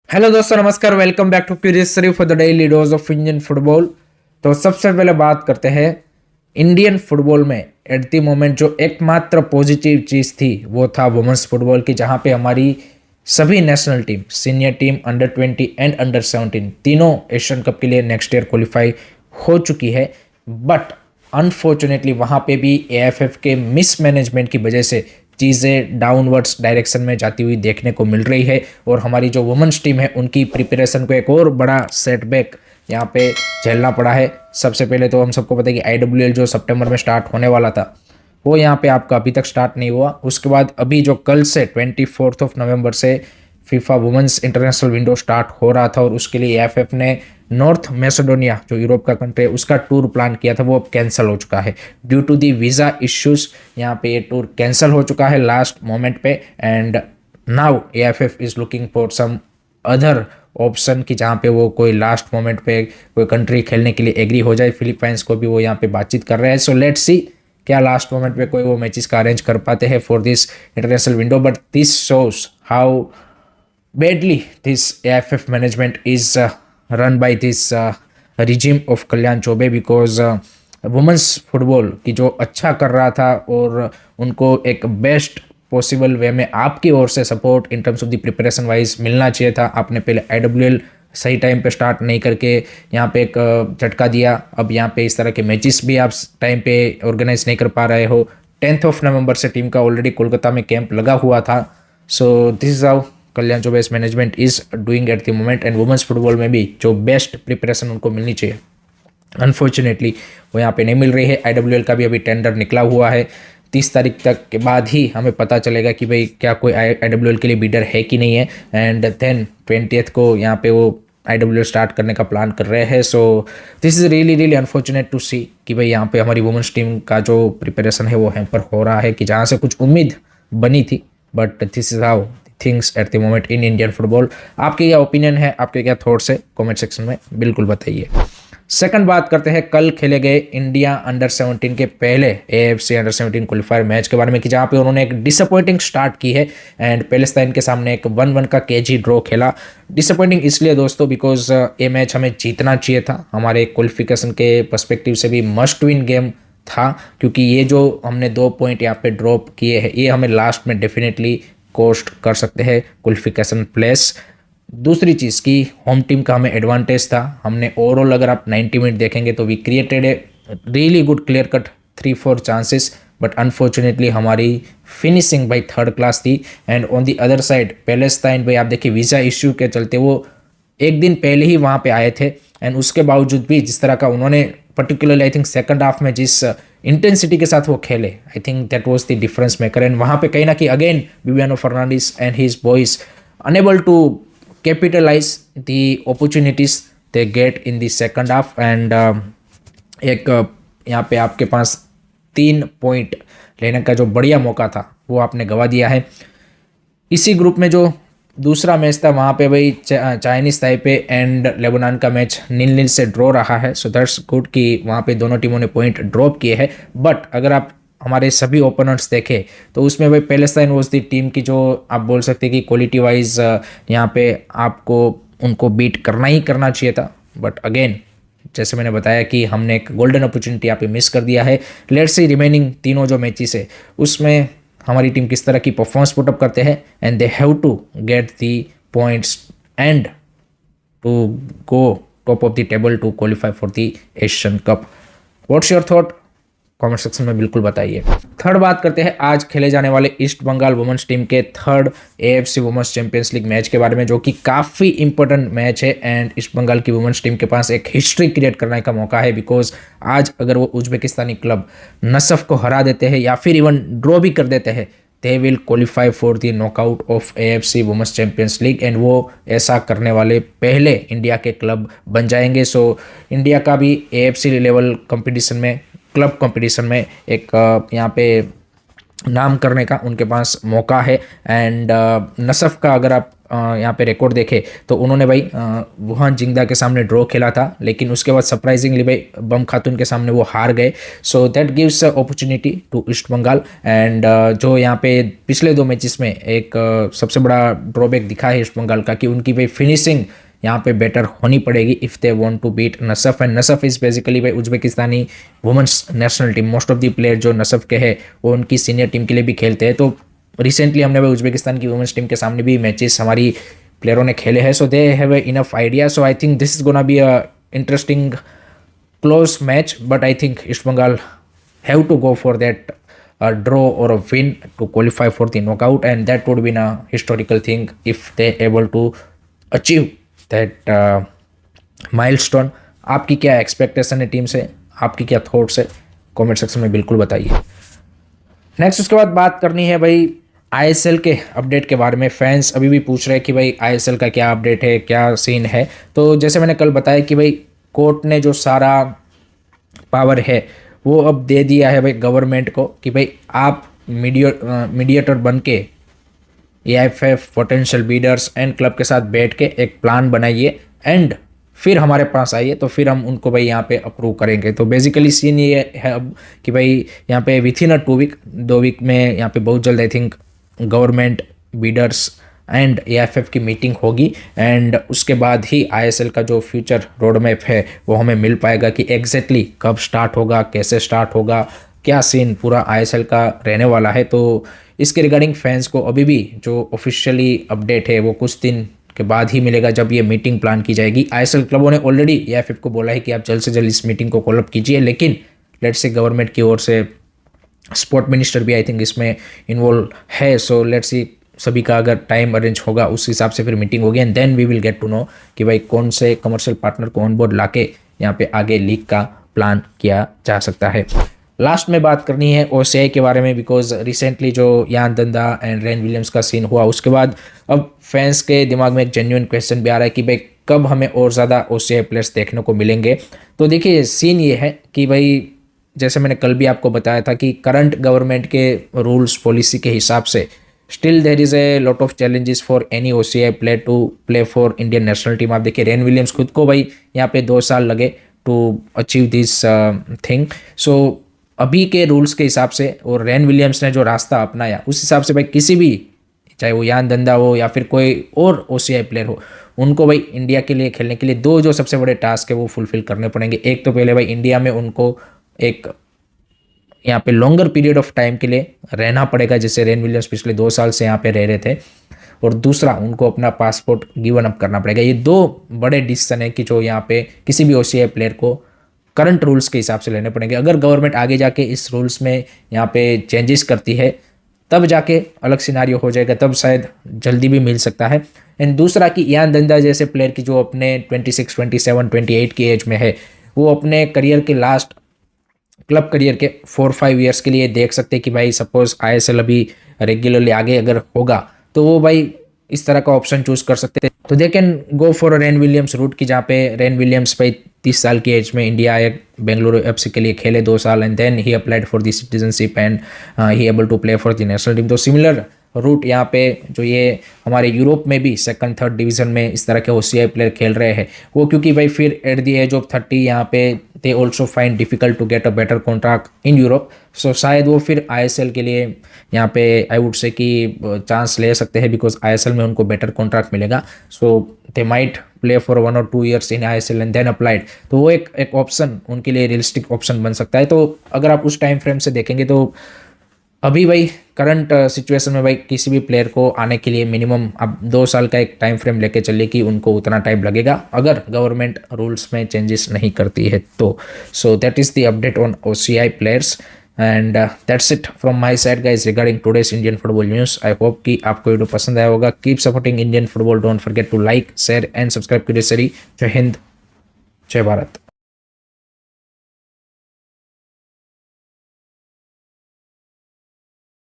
Hello दोस्तों, नमस्कार। Welcome back to curious for the daily dose of Indian football. तो सबसे पहले बात करते हैं इंडियन फुटबॉल में एट द मोमेंट जो एकमात्र पॉजिटिव चीज़ थी वो था वुमेंस फुटबॉल की, जहां पे हमारी सभी national team, senior team, under 20 and under 17 तीनों एशियन कप के लिए नेक्स्ट ईयर क्वालिफाई हो चुकी है। बट अनफॉर्चुनेटली वहाँ पे भी एएफएफ के मिसमैनेजमेंट की वजह से चीज़ें डाउनवर्ड्स डायरेक्शन में जाती हुई देखने को मिल रही है और हमारी जो वुमेन्स टीम है उनकी प्रिपरेशन को एक और बड़ा सेटबैक यहाँ पे झेलना पड़ा है। सबसे पहले तो हम सबको पता है कि आईडब्ल्यूएल जो सितंबर में स्टार्ट होने वाला था वो यहाँ पे आपका अभी तक स्टार्ट नहीं हुआ। उसके बाद अभी जो कल से 24 नवंबर से FIFA women's international window start हो रहा था और उसके लिए एएफएफ ने नॉर्थ मैसेडोनिया जो यूरोप का कंट्री है उसका टूर प्लान किया था, वो अब कैंसिल हो चुका है due to the visa issues. यहाँ पे ये टूर कैंसिल हो चुका है लास्ट मोमेंट पे and now AFF is looking for some other option कि जहाँ पे वो कोई लास्ट मोमेंट पे कोई कंट्री खेलने के लिए एग्री हो जाए। फिलीपाइंस को भी वो यहाँ पे बातचीत कर रहे हैं। सो लेट्स सी क्या लास्ट मोमेंट पे कोई वो मैचेस का अरेंज कर पाते हैं for this international window. But this shows how badly this AFF management is run by this regime of Kalyan Choubey because women's football की जो अच्छा कर रहा था और उनको एक बेस्ट पॉसिबल वे में आपकी ओर से support in terms of the preparation wise मिलना चाहिए था। आपने पहले आईडब्ल्यूएल सही टाइम पे स्टार्ट नहीं करके यहाँ पे एक झटका दिया। अब यहाँ पे इस तरह के मैचेस भी आप टाइम पे ऑर्गेनाइज नहीं कर पा रहे हो। 10 नवंबर से टीम का ऑलरेडी कोलकाता में कैंप लगा हुआ था। So this is how Kalyan Choubey management is doing at the moment and women's football में भी जो बेस्ट प्रिपरेशन उनको मिलनी चाहिए अनफॉर्चुनेटली वो यहाँ पे नहीं मिल रही है। आईडब्ल्यूएल का भी अभी टेंडर निकला हुआ है। 30 तारीख तक के बाद ही हमें पता चलेगा कि भाई क्या कोई आईडब्ल्यूएल के लिए बीडर है कि नहीं है एंड देन 20th को यहाँ पे वो आईडब्ल्यूएल स्टार्ट करने का प्लान कर रहे हैं। So this is really really unfortunate to see कि भाई यहाँ पे हमारी वुमेंस टीम का जो प्रिपरेशन है वो हैम्पर हो रहा है कि जहाँ से कुछ उम्मीद बनी थी। But this is how things at the moment in Indian football. आपके क्या ओपिनियन है, आपके क्या थॉट्स है, कमेंट सेक्शन में बिल्कुल बताइए। सेकंड बात करते हैं कल खेले गए इंडिया अंडर 17 के पहले एएफसी अंडर 17 क्वालिफायर मैच के बारे में कि जहाँ पे उन्होंने एक डिसअपॉइंटिंग स्टार्ट की है एंड पैलेस्टाइन के सामने एक 1-1 का केजी ड्रॉ खेला। डिसअपॉइंटिंग इसलिए दोस्तों बिकॉज ये मैच हमें जीतना चाहिए था, हमारे क्वालिफिकेशन के पर्सपेक्टिव से भी मस्ट विन गेम था, क्योंकि ये जो हमने 2 पॉइंट यहाँ पे ड्रॉप किए हैं ये हमें लास्ट में डेफिनेटली कोस्ट कर सकते हैं क्वालिफिकेशन प्लेस। दूसरी चीज़ की होम टीम का हमें एडवांटेज था। हमने ओवरऑल अगर आप 90 मिनट देखेंगे तो we created a really good clear cut 3-4 chances, but unfortunately हमारी फिनिशिंग भाई थर्ड क्लास थी। And on the other side Palestine भाई आप देखिए वीज़ा इश्यू के चलते वो एक दिन पहले ही वहाँ पे आए थे एंड उसके बावजूद भी जिस तरह का उन्होंने particularly I think second half में जिस इंटेंसिटी के साथ वो खेले, I think that was the difference maker. And वहाँ पे कहीं ना कहीं again Viviano Fernandes and his boys unable to capitalise the opportunities they get in the second half and एक यहाँ पे आपके पास 3 पॉइंट लेने का जो बढ़िया मौका था वो आपने गवा दिया है। इसी ग्रुप में जो दूसरा मैच था वहाँ पे भाई चाइनीज़ ताइपे एंड लेबनान का मैच 0-0 से ड्रॉ रहा है। सो दैट्स गुड कि वहाँ पे दोनों टीमों ने पॉइंट ड्रॉप किए हैं। बट अगर आप हमारे सभी ओपोनेंट्स देखें तो उसमें भाई पैलेस्टाइन वॉज दी टीम की जो आप बोल सकते हैं कि क्वालिटी वाइज यहाँ पे आपको उनको बीट करना ही करना चाहिए था। बट अगेन जैसे मैंने बताया कि हमने एक गोल्डन अपॉर्चुनिटी यहाँ पे मिस कर दिया है। लेट्स सी रिमेनिंग तीनों जो मैचेस है उसमें हमारी टीम किस तरह की परफॉर्मेंस पुटअप करते हैं and they have to get the points and to go top of the table to qualify for the Asian Cup. What's your thought, comment section में बिल्कुल बताइए। थर्ड बात करते हैं आज खेले जाने वाले ईस्ट बंगाल वुमेन्स टीम के third AFC women's Champions League match के बारे में, जो कि काफ़ी इंपॉर्टेंट मैच है एंड ईस्ट बंगाल की वुमेन्स टीम के पास एक हिस्ट्री क्रिएट करने का मौका है। बिकॉज आज अगर वो उज्बेकिस्तानी क्लब नसफ को हरा देते हैं या फिर इवन ड्रॉ भी कर देते हैं they will qualify for the knockout of AFC women's Champions League and वो ऐसा करने वाले पहले इंडिया के क्लब बन जाएंगे। सो इंडिया का भी एएफसी लेवल कंपटीशन में, क्लब कंपटीशन में एक यहाँ पे नाम करने का उनके पास मौका है। एंड नसफ का अगर आप यहाँ पे रिकॉर्ड देखे तो उन्होंने भाई वुहान जिंगदा के सामने ड्रॉ खेला था, लेकिन उसके बाद सरप्राइजिंगली भाई बम खातून के सामने वो हार गए। So that gives opportunity to East Bengal. And जो यहाँ पे पिछले 2 मैचेस में एक सबसे बड़ा ड्रॉबैक दिखा है ईस्ट बंगाल का कि उनकी भाई फिनिशिंग यहाँ पे बेटर होनी पड़ेगी if they want to beat Nasaf. And Nasaf is basically भाई Uzbekistani women's national team. Most of the player जो नसफ के हैं वो उनकी सीनियर टीम के लिए भी खेलते हैं। तो रिसेंटली हमने भाई उज्बेकिस्तान की वुमेंस टीम के सामने भी मैचेस हमारी प्लेयरों ने खेले हैं। So they have enough idea. So I think this is gonna be a interesting close match, but I think East Bengal have to go for that a draw or a win to qualify for the knockout, and that would be a historical thing if they able to achieve that milestone. आपकी क्या expectation है team से, आपकी क्या thoughts है, comment section में बिल्कुल बताइए। नेक्स्ट उसके बाद बात करनी है भाई आईएसएल के अपडेट के बारे में। फैंस अभी भी पूछ रहे हैं कि भाई आईएसएल का क्या अपडेट है, क्या सीन है। तो जैसे मैंने कल बताया कि भाई कोर्ट ने जो सारा पावर है वो अब दे दिया है भाई गवर्नमेंट को कि भाई आप मीडिएटर बन के AIFF, potential Bidder's and club के साथ बैठ के एक प्लान बनाइए एंड फिर हमारे पास आइए, तो फिर हम उनको भाई यहाँ पे अप्रूव करेंगे। तो बेसिकली सीन ये है अब कि भाई यहाँ पे विथ इन 2 वीक में यहाँ पे बहुत जल्द I think government, Bidder's and AIFF की मीटिंग होगी। एंड उसके बाद ही आईएसएल का जो फ्यूचर रोड मैप है वो हमें मिल पाएगा कि एग्जैक्टली कब स्टार्ट होगा, कैसे स्टार्ट होगा, क्या सीन पूरा आईएसएल का रहने वाला है। तो इसके रिगार्डिंग फैंस को अभी भी जो ऑफिशियली अपडेट है वो कुछ दिन के बाद ही मिलेगा जब ये मीटिंग प्लान की जाएगी। आईएसएल क्लबों ने ऑलरेडी एआईएफएफ को बोला है कि आप जल्द से जल्द इस मीटिंग को कॉल अप कीजिए, लेकिन लेट्स से गवर्नमेंट की ओर से स्पोर्ट मिनिस्टर भी आई थिंक इसमें इन्वॉल्व है। सो लेट्स सी सभी का अगर टाइम अरेंज होगा उस हिसाब से फिर मीटिंग होगी and then we will get to know कि भाई कौन से कमर्शियल पार्टनर को ऑन बोर्ड लाके यहाँ पे आगे लीग का प्लान किया जा सकता है। लास्ट में बात करनी है ओसीआई के बारे में, बिकॉज रिसेंटली जो यान दंदा एंड रेन विलियम्स का सीन हुआ उसके बाद अब फैंस के दिमाग में एक जेन्युइन क्वेश्चन भी आ रहा है कि भाई कब हमें और ज़्यादा ओसीआई प्लेयर्स देखने को मिलेंगे। तो देखिए सीन ये है कि भाई जैसे मैंने कल भी आपको बताया था कि करंट गवर्नमेंट के रूल्स पॉलिसी के हिसाब से still there is a lot of challenges for any OCI player to play for Indian national team. आप देखिए रेन विलियम्स खुद को भाई यहाँ पे 2 साल लगे टू अचीव दिस थिंग। सो अभी के रूल्स के हिसाब से और रेन विलियम्स ने जो रास्ता अपनाया उस हिसाब से भाई किसी भी, चाहे वो यान दंदा हो या फिर कोई और ओसीआई प्लेयर हो, उनको भाई इंडिया के लिए खेलने के लिए 2 जो सबसे बड़े टास्क है वो फुलफिल करने पड़ेंगे। एक तो पहले भाई इंडिया में उनको एक यहाँ पे लॉन्गर पीरियड ऑफ टाइम के लिए रहना पड़ेगा, जैसे रेन विलियम्स पिछले 2 साल से यहाँ पे रह रहे थे। और दूसरा उनको अपना पासपोर्ट गिवन अप करना पड़ेगा। ये 2 बड़े डिसीजन है कि जो यहाँ पे किसी भी ओसीआई प्लेयर को करंट रूल्स के हिसाब से लेने पड़ेंगे। अगर गवर्नमेंट आगे जाके इस रूल्स में यहाँ पे चेंजेस करती है तब जाके अलग सिनारियो हो जाएगा, तब शायद जल्दी भी मिल सकता है। एंड दूसरा कि यान दंदा जैसे प्लेयर की जो अपने 26, 27, 28 की एज में है वो अपने करियर के लास्ट क्लब करियर के 4-5 ईयर्स के लिए देख सकते हैं कि भाई सपोज आईएसएल अभी रेगुलरली आगे अगर होगा तो वो भाई इस तरह का ऑप्शन चूज कर सकते हैं। तो they can go for Ryan Williams route की जहाँ पे रेन विलियम्स भाई 30 साल की एज में इंडिया आए, बेंगलुरु एफसी के लिए खेले 2 साल and then he applied for the citizenship and he able to play for the national team. तो सिमिलर रूट यहाँ पे जो ये हमारे यूरोप में भी 2nd, 3rd डिवीजन में इस तरह के ओसीआई प्लेयर खेल रहे हैं वो, क्योंकि भाई फिर एट द एज ऑफ 30 यहाँ पे they also find difficult to get a better contract in Europe. So शायद वो फिर आईएसएल के लिए यहाँ पे आई वुड से कि चांस ले सकते हैं, बिकॉज आईएसएल में उनको बेटर कॉन्ट्रैक्ट मिलेगा। So they might play for 1 or 2 years in ISL and then applied. तो वो एक ऑप्शन उनके लिए रियलिस्टिक ऑप्शन बन सकता है। तो अगर आप उस टाइम फ्रेम से देखेंगे तो अभी भाई करंट सिचुएशन में भाई किसी भी प्लेयर को आने के लिए मिनिमम अब 2 साल का एक टाइम फ्रेम लेके चलिए कि उनको उतना टाइम लगेगा अगर गवर्नमेंट रूल्स में चेंजेस नहीं करती है तो। So that is the update on OCI players and that's it from my side guys regarding today's Indian football news. I hope कि आपको वीडियो पसंद आया होगा। Keep supporting Indian football, don't forget to like, share and subscribe to this series. जय हिंद, जय भारत।